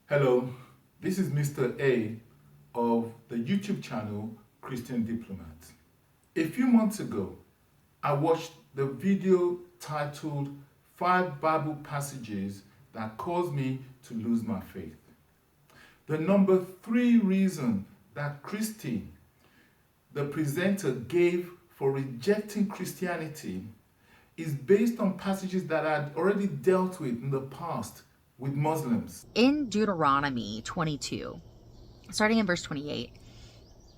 Hello, this is Mr. A of the YouTube channel Christian Diplomat. A few months ago, I watched the video titled 5 Bible Passages That Caused Me to Lose My Faith. The number 3 reason that Kristi, the presenter, gave for rejecting Christianity is based on passages that I had already dealt with in the past with Muslims. In Deuteronomy 22, starting in verse 28,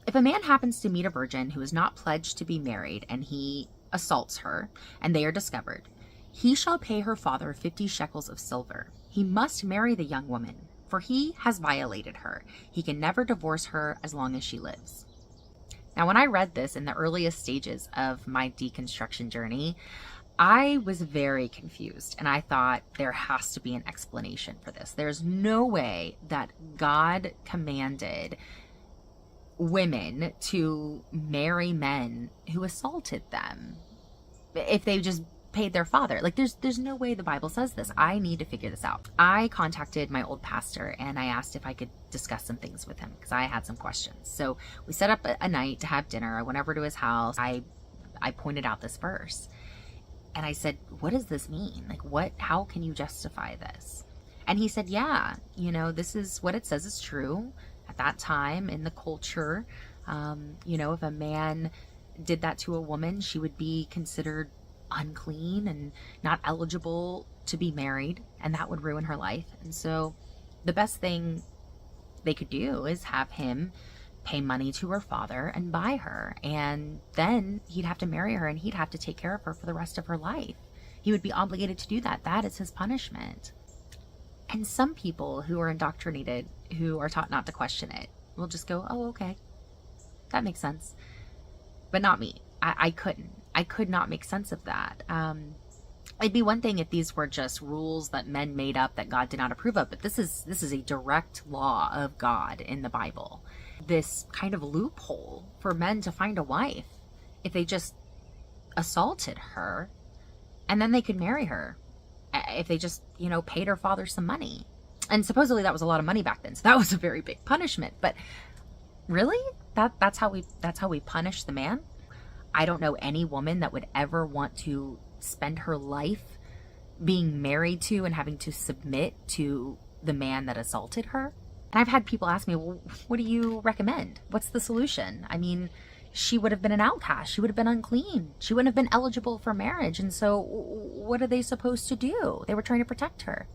if a man happens to meet a virgin who is not pledged to be married and he assaults her and they are discovered, he shall pay her father 50 shekels of silver. He must marry the young woman, for he has violated her. He can never divorce her as long as she lives. Now, when I read this in the earliest stages of my deconstruction journey, I was very confused, and I thought there has to be an explanation for this. There's no way that God commanded women to marry men who assaulted them if they just paid their father. Like, there's no way the Bible says this. I need to figure this out. I contacted my old pastor and I asked if I could discuss some things with him because I had some questions. So we set up a night to have dinner. I went over to his house. I pointed out this verse. And I said, what does this mean? Like, how can you justify this? And he said, yeah, this is what it says is true. At that time in the culture, if a man did that to a woman, she would be considered unclean and not eligible to be married, and that would ruin her life. And so the best thing they could do is have him pay money to her father and buy her, and then he'd have to marry her and he'd have to take care of her for the rest of her life. He would be obligated to do that. That is his punishment. And some people who are indoctrinated, who are taught not to question it, will just go, oh, okay, that makes sense. But not me. I could not make sense of that. It'd be one thing if these were just rules that men made up that God did not approve of, but this is a direct law of God in the Bible. This kind of loophole for men to find a wife if they just assaulted her, and then they could marry her if they just, paid her father some money. And supposedly that was a lot of money back then, so that was a very big punishment. But really, that's how we punish the man? I don't know any woman that would ever want to spend her life being married to and having to submit to the man that assaulted her. And I've had people ask me, well, what do you recommend? What's the solution? I mean, she would have been an outcast. She would have been unclean. She wouldn't have been eligible for marriage. And so what are they supposed to do? They were trying to protect her.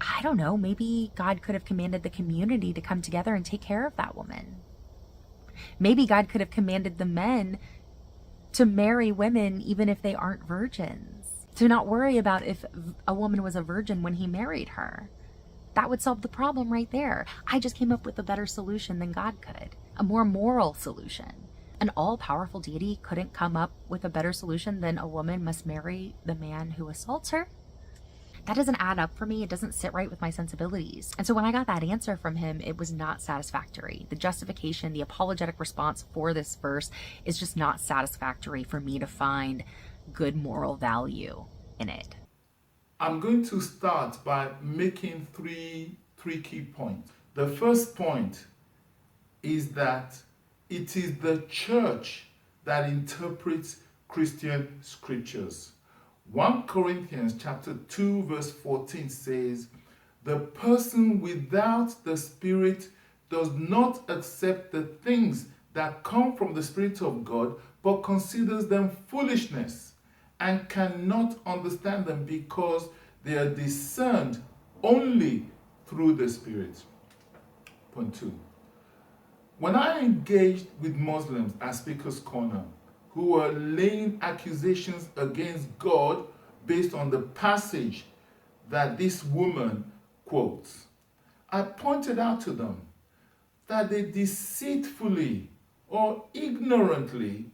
I don't know. Maybe God could have commanded the community to come together and take care of that woman. Maybe God could have commanded the men to marry women even if they aren't virgins. To not worry about if a woman was a virgin when he married her. That would solve the problem right there. I just came up with a better solution than God could. A more moral solution. An all-powerful deity couldn't come up with a better solution than a woman must marry the man who assaults her. That doesn't add up for me. It doesn't sit right with my sensibilities. And so when I got that answer from him, it was not satisfactory. The justification, the apologetic response for this verse is just not satisfactory for me to find good moral value in it. I'm going to start by making three key points. The first point is that it is the church that interprets Christian scriptures. 1 Corinthians chapter 2 verse 14 says, the person without the Spirit does not accept the things that come from the Spirit of God, but considers them foolishness and cannot understand them because they are discerned only through the Spirit. Point 2. When I engaged with Muslims at Speaker's Corner who were laying accusations against God based on the passage that this woman quotes, I pointed out to them that they deceitfully or ignorantly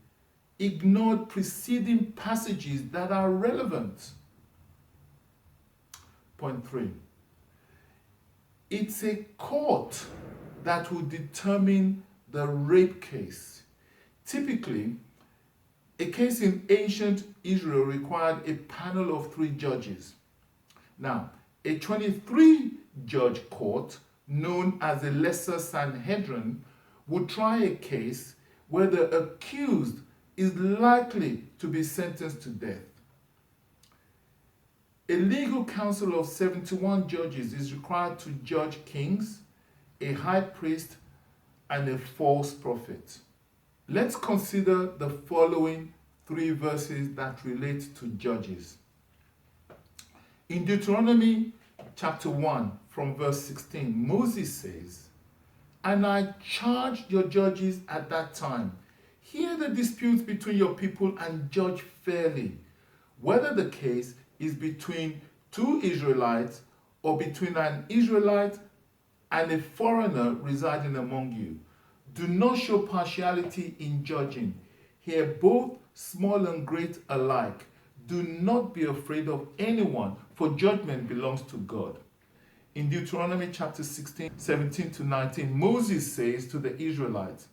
ignored preceding passages that are relevant. Point 3. It's a court that will determine the rape case. Typically, a case in ancient Israel required a panel of 3 judges. Now, A 23-judge court, known as a lesser Sanhedrin, would try a case where the accused is likely to be sentenced to death. A legal council of 71 judges is required to judge kings, a high priest, and a false prophet. Let's consider the following 3 verses that relate to judges. In Deuteronomy chapter 1 from verse 16, Moses says, "And I charged your judges at that time, hear the disputes between your people and judge fairly, whether the case is between 2 Israelites or between an Israelite and a foreigner residing among you. Do not show partiality in judging. Hear both small and great alike. Do not be afraid of anyone, for judgment belongs to God." In Deuteronomy chapter 16, 17 to 19, Moses says to the Israelites,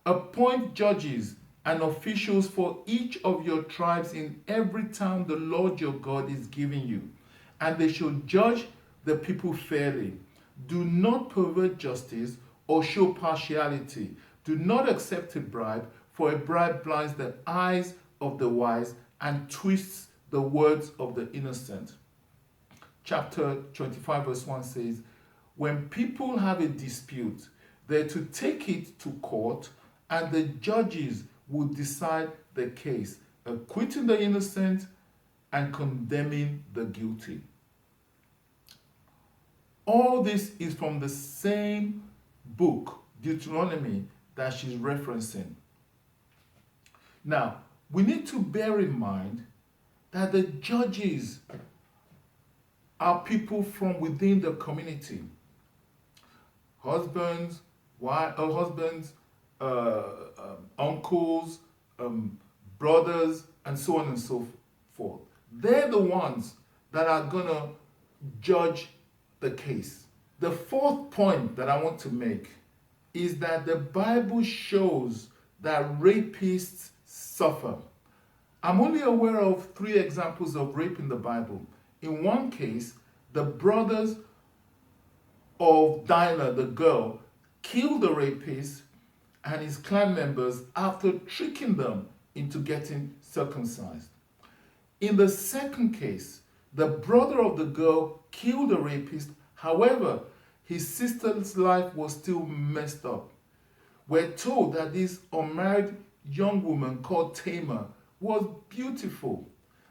"Appoint judges and officials for each of your tribes in every town the Lord your God is giving you, and they shall judge the people fairly. Do not pervert justice or show partiality. Do not accept a bribe, for a bribe blinds the eyes of the wise and twists the words of the innocent." Chapter 25 verse 1 says, "When people have a dispute, they're to take it to court, and the judges will decide the case, acquitting the innocent and condemning the guilty." All this is from the same book, Deuteronomy, that she's referencing. Now, we need to bear in mind that the judges are people from within the community. Husbands, uncles, brothers, and so on and so forth. They're the ones that are going to judge the case. The 4th point that I want to make is that the Bible shows that rapists suffer. I'm only aware of 3 examples of rape in the Bible. In one case, the brothers of Dinah, the girl, killed the rapist and his clan members after tricking them into getting circumcised. In the second case, the brother of the girl killed the rapist. However, his sister's life was still messed up. We're told that this unmarried young woman called Tamar was beautiful,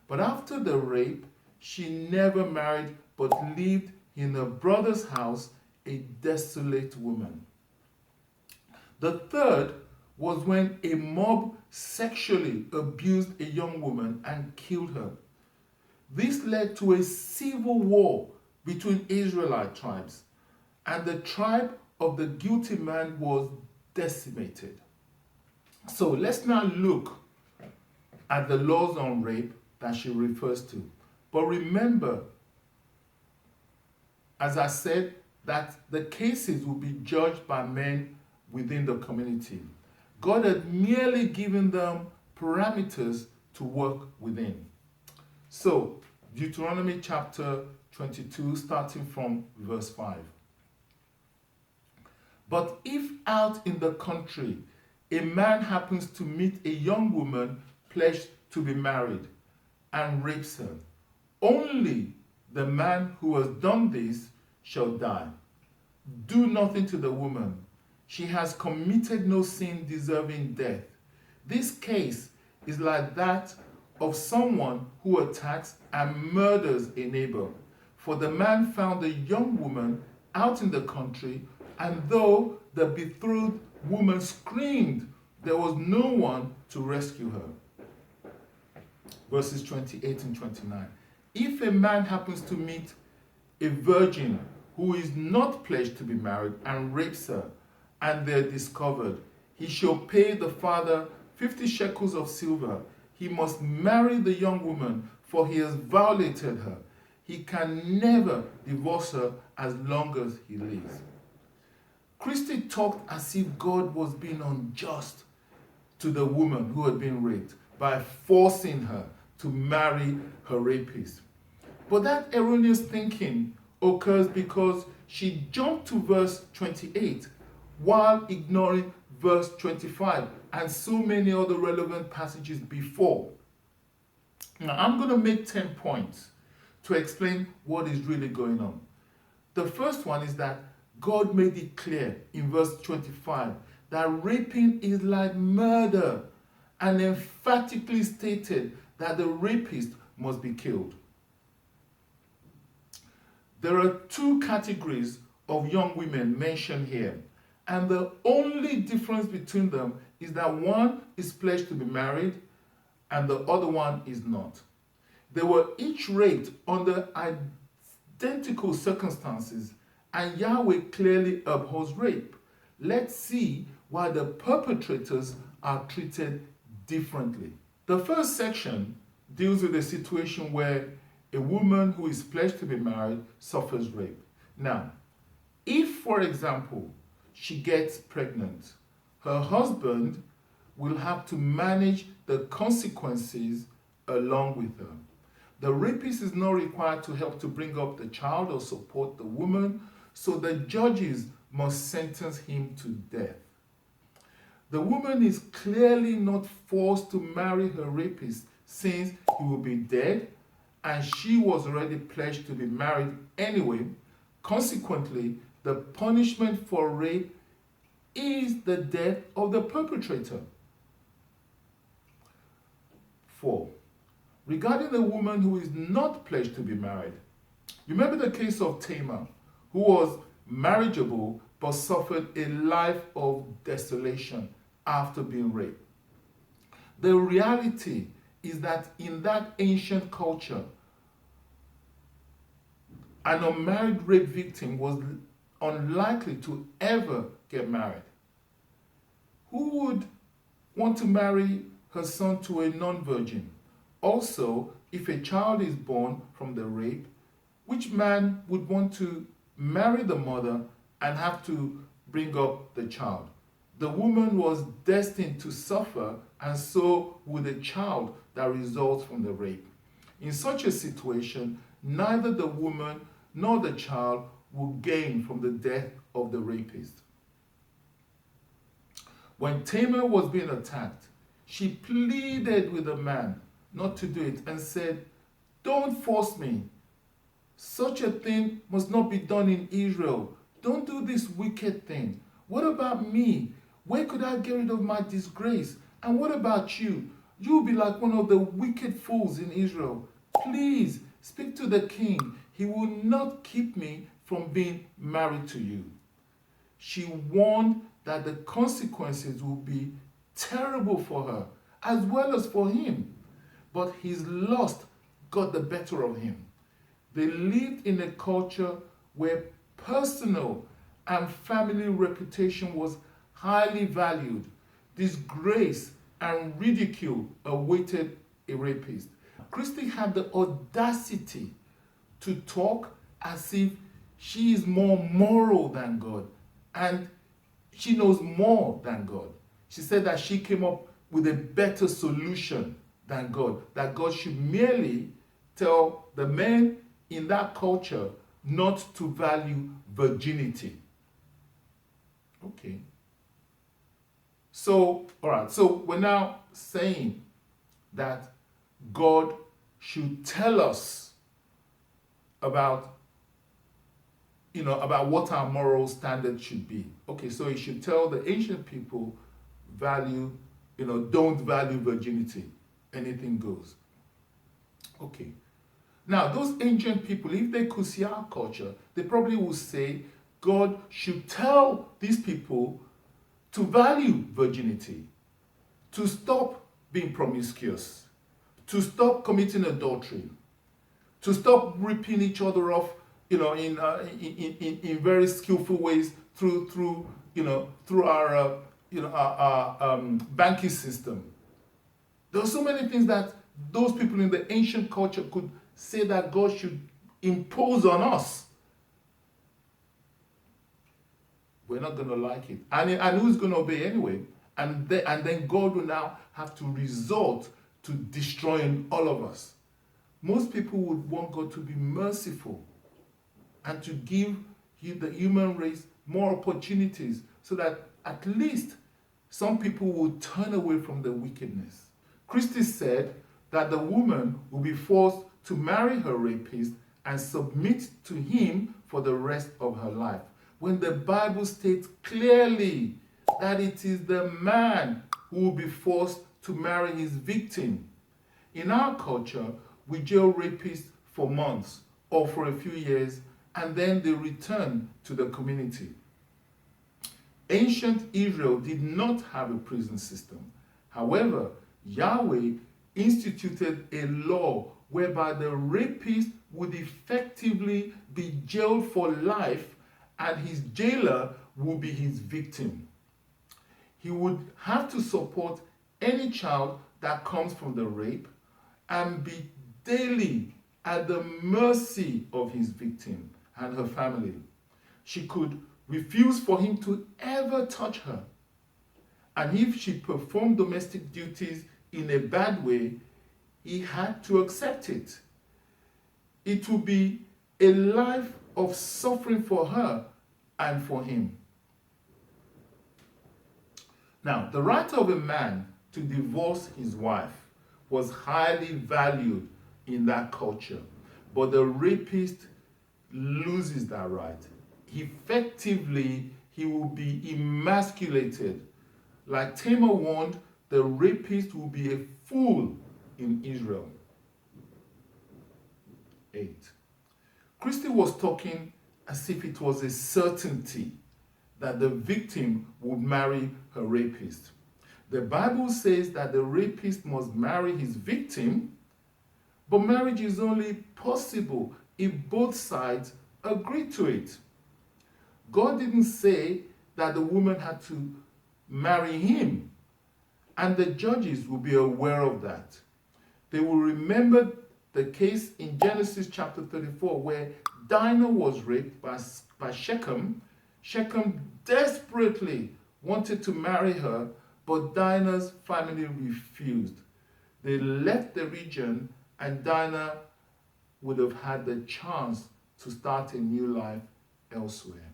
but after the rape, she never married but lived in her brother's house, a desolate woman. The third was when a mob sexually abused a young woman and killed her. This led to a civil war between Israelite tribes, and the tribe of the guilty man was decimated. So let's now look at the laws on rape that she refers to. But remember, as I said, that the cases will be judged by men within the community. God had merely given them parameters to work within. So, Deuteronomy chapter 22, starting from verse 5. "But if out in the country a man happens to meet a young woman pledged to be married and rapes her, only the man who has done this shall die. Do nothing to the woman. She has committed no sin deserving death. This case is like that of someone who attacks and murders a neighbor. For the man found the young woman out in the country, and though the betrothed woman screamed, there was no one to rescue her." Verses 28 and 29. "If a man happens to meet a virgin who is not pledged to be married and rapes her, and they're discovered, he shall pay the father 50 shekels of silver. He must marry the young woman, for he has violated her. He can never divorce her as long as he lives." Kristi talked as if God was being unjust to the woman who had been raped by forcing her to marry her rapist. But that erroneous thinking occurs because she jumped to verse 28 while ignoring verse 25 and so many other relevant passages before. Now, I'm going to make 10 points to explain what is really going on. The first one is that God made it clear in verse 25 that raping is like murder, and emphatically stated that the rapist must be killed. There are two categories of young women mentioned here, and the only difference between them is that one is pledged to be married and the other one is not. They were each raped under identical circumstances, and Yahweh clearly abhors rape. Let's see why the perpetrators are treated differently. The first section deals with a situation where a woman who is pledged to be married suffers rape. Now, if, for example, she gets pregnant, her husband will have to manage the consequences along with her. The rapist is not required to help to bring up the child or support the woman, so the judges must sentence him to death. The woman is clearly not forced to marry her rapist, since he will be dead and she was already pledged to be married anyway. Consequently, the punishment for rape is the death of the perpetrator. 4. Regarding the woman who is not pledged to be married, remember the case of Tamar, who was marriageable but suffered a life of desolation after being raped. The reality is that in that ancient culture, an unmarried rape victim was unlikely to ever get married. Who would want to marry her son to a non-virgin? Also, if a child is born from the rape, which man would want to marry the mother and have to bring up the child? The woman was destined to suffer, and so would the child that results from the rape. In such a situation, neither the woman nor the child will gain from the death of the rapist. When Tamar was being attacked, she pleaded with the man not to do it and said, "Don't force me. Such a thing must not be done in Israel. Don't do this wicked thing. What about me? Where could I get rid of my disgrace? And what about you? You'll be like one of the wicked fools in Israel. Please speak to the king. He will not keep me from being married to you." She warned that the consequences would be terrible for her as well as for him. But his lust got the better of him. They lived in a culture where personal and family reputation was highly valued. Disgrace and ridicule awaited a rapist. Kristi had the audacity to talk as if she is more moral than God and she knows more than God. She said that she came up with a better solution than God, that God should merely tell the men in that culture not to value virginity. Okay. So, all right, so we're now saying that God should tell us about what our moral standard should be. Okay, so he should tell the ancient people don't value virginity. Anything goes. Okay. Now, those ancient people, if they could see our culture, they probably would say God should tell these people to value virginity, to stop being promiscuous, to stop committing adultery, to stop ripping each other off, in very skillful ways through our banking system. There are so many things that those people in the ancient culture could say that God should impose on us. We're not going to like it. And who's going to obey anyway? And then God will now have to resort to destroying all of us. Most people would want God to be merciful. and to give the human race more opportunities so that at least some people will turn away from the wickedness. Kristi said that the woman will be forced to marry her rapist and submit to him for the rest of her life, when the Bible states clearly that it is the man who will be forced to marry his victim. In our culture, we jail rapists for months or for a few years, and then they return to the community. Ancient Israel did not have a prison system. However, Yahweh instituted a law whereby the rapist would effectively be jailed for life, and his jailer will be his victim. He would have to support any child that comes from the rape and be daily at the mercy of his victim and her family. She could refuse for him to ever touch her. And if she performed domestic duties in a bad way, he had to accept it. It would be a life of suffering for her and for him. Now, the right of a man to divorce his wife was highly valued in that culture, but the rapist loses that right. Effectively, he will be emasculated. Like Tamar warned, the rapist will be a fool in Israel. 8. Kristi was talking as if it was a certainty that the victim would marry her rapist. The Bible says that the rapist must marry his victim, but marriage is only possible if both sides agree to it. God didn't say that the woman had to marry him, and the judges will be aware of that. They will remember the case in Genesis chapter 34 where Dinah was raped by Shechem. Shechem desperately wanted to marry her, but Dinah's family refused. They left the region, and Dinah would have had the chance to start a new life elsewhere.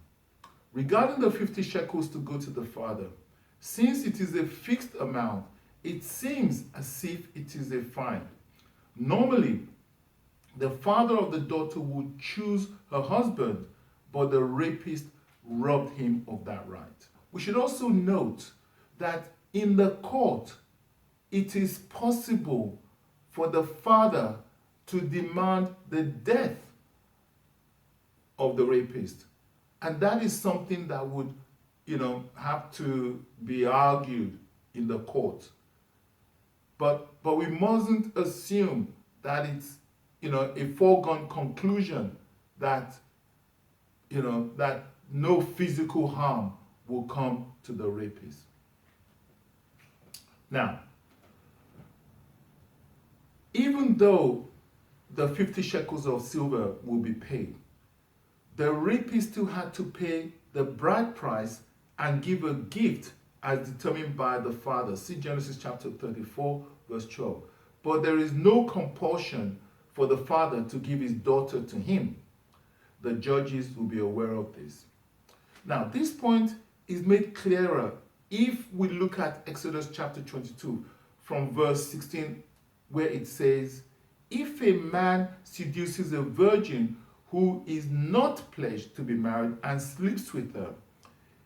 Regarding the 50 shekels to go to the father, since it is a fixed amount, it seems as if it is a fine. Normally, the father of the daughter would choose her husband, but the rapist robbed him of that right. We should also note that in the court, it is possible for the father to demand the death of the rapist. And that is something that would, have to be argued in the court. But we mustn't assume that it's, a foregone conclusion that, that no physical harm will come to the rapist. Now, even though the 50 shekels of silver will be paid, the rapist still had to pay the bride price and give a gift as determined by the father. See Genesis chapter 34, verse 12. But there is no compulsion for the father to give his daughter to him. The judges will be aware of this. Now, this point is made clearer if we look at Exodus chapter 22 from verse 16, where it says, if a man seduces a virgin who is not pledged to be married and sleeps with her,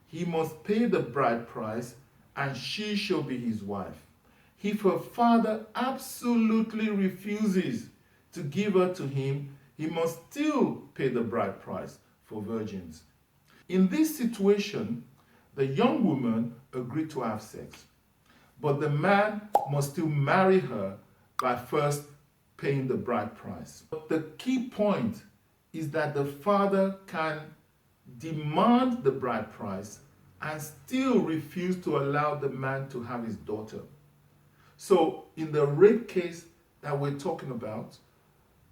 he must pay the bride price, and she shall be his wife. If her father absolutely refuses to give her to him, he must still pay the bride price for virgins. In this situation, the young woman agreed to have sex, but the man must still marry her by first paying the bride price. But the key point is that the father can demand the bride price and still refuse to allow the man to have his daughter. So in the rape case that we're talking about,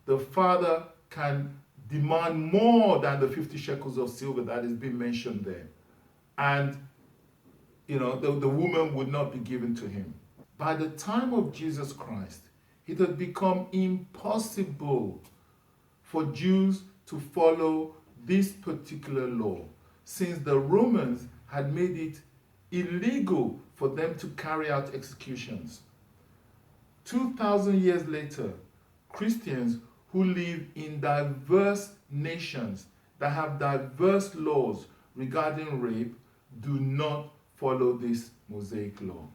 the father can demand more than the 50 shekels of silver that is being mentioned there. And, the woman would not be given to him. By the time of Jesus Christ, it had become impossible for Jews to follow this particular law, since the Romans had made it illegal for them to carry out executions. 2,000 years later, Christians who live in diverse nations that have diverse laws regarding rape do not follow this Mosaic law.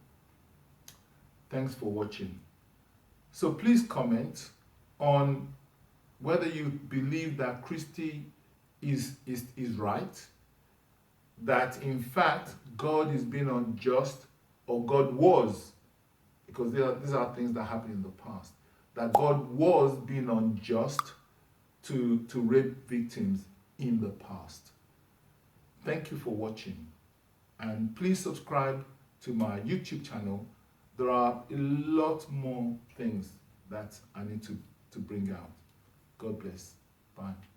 Thanks for watching. So please comment on whether you believe that Kristi is right, that in fact God is being unjust, or God was, because these are things that happened in the past, that God was being unjust to rape victims in the past. Thank you for watching, and please subscribe to my YouTube channel. There are a lot more things that I need to bring out. God bless. Bye.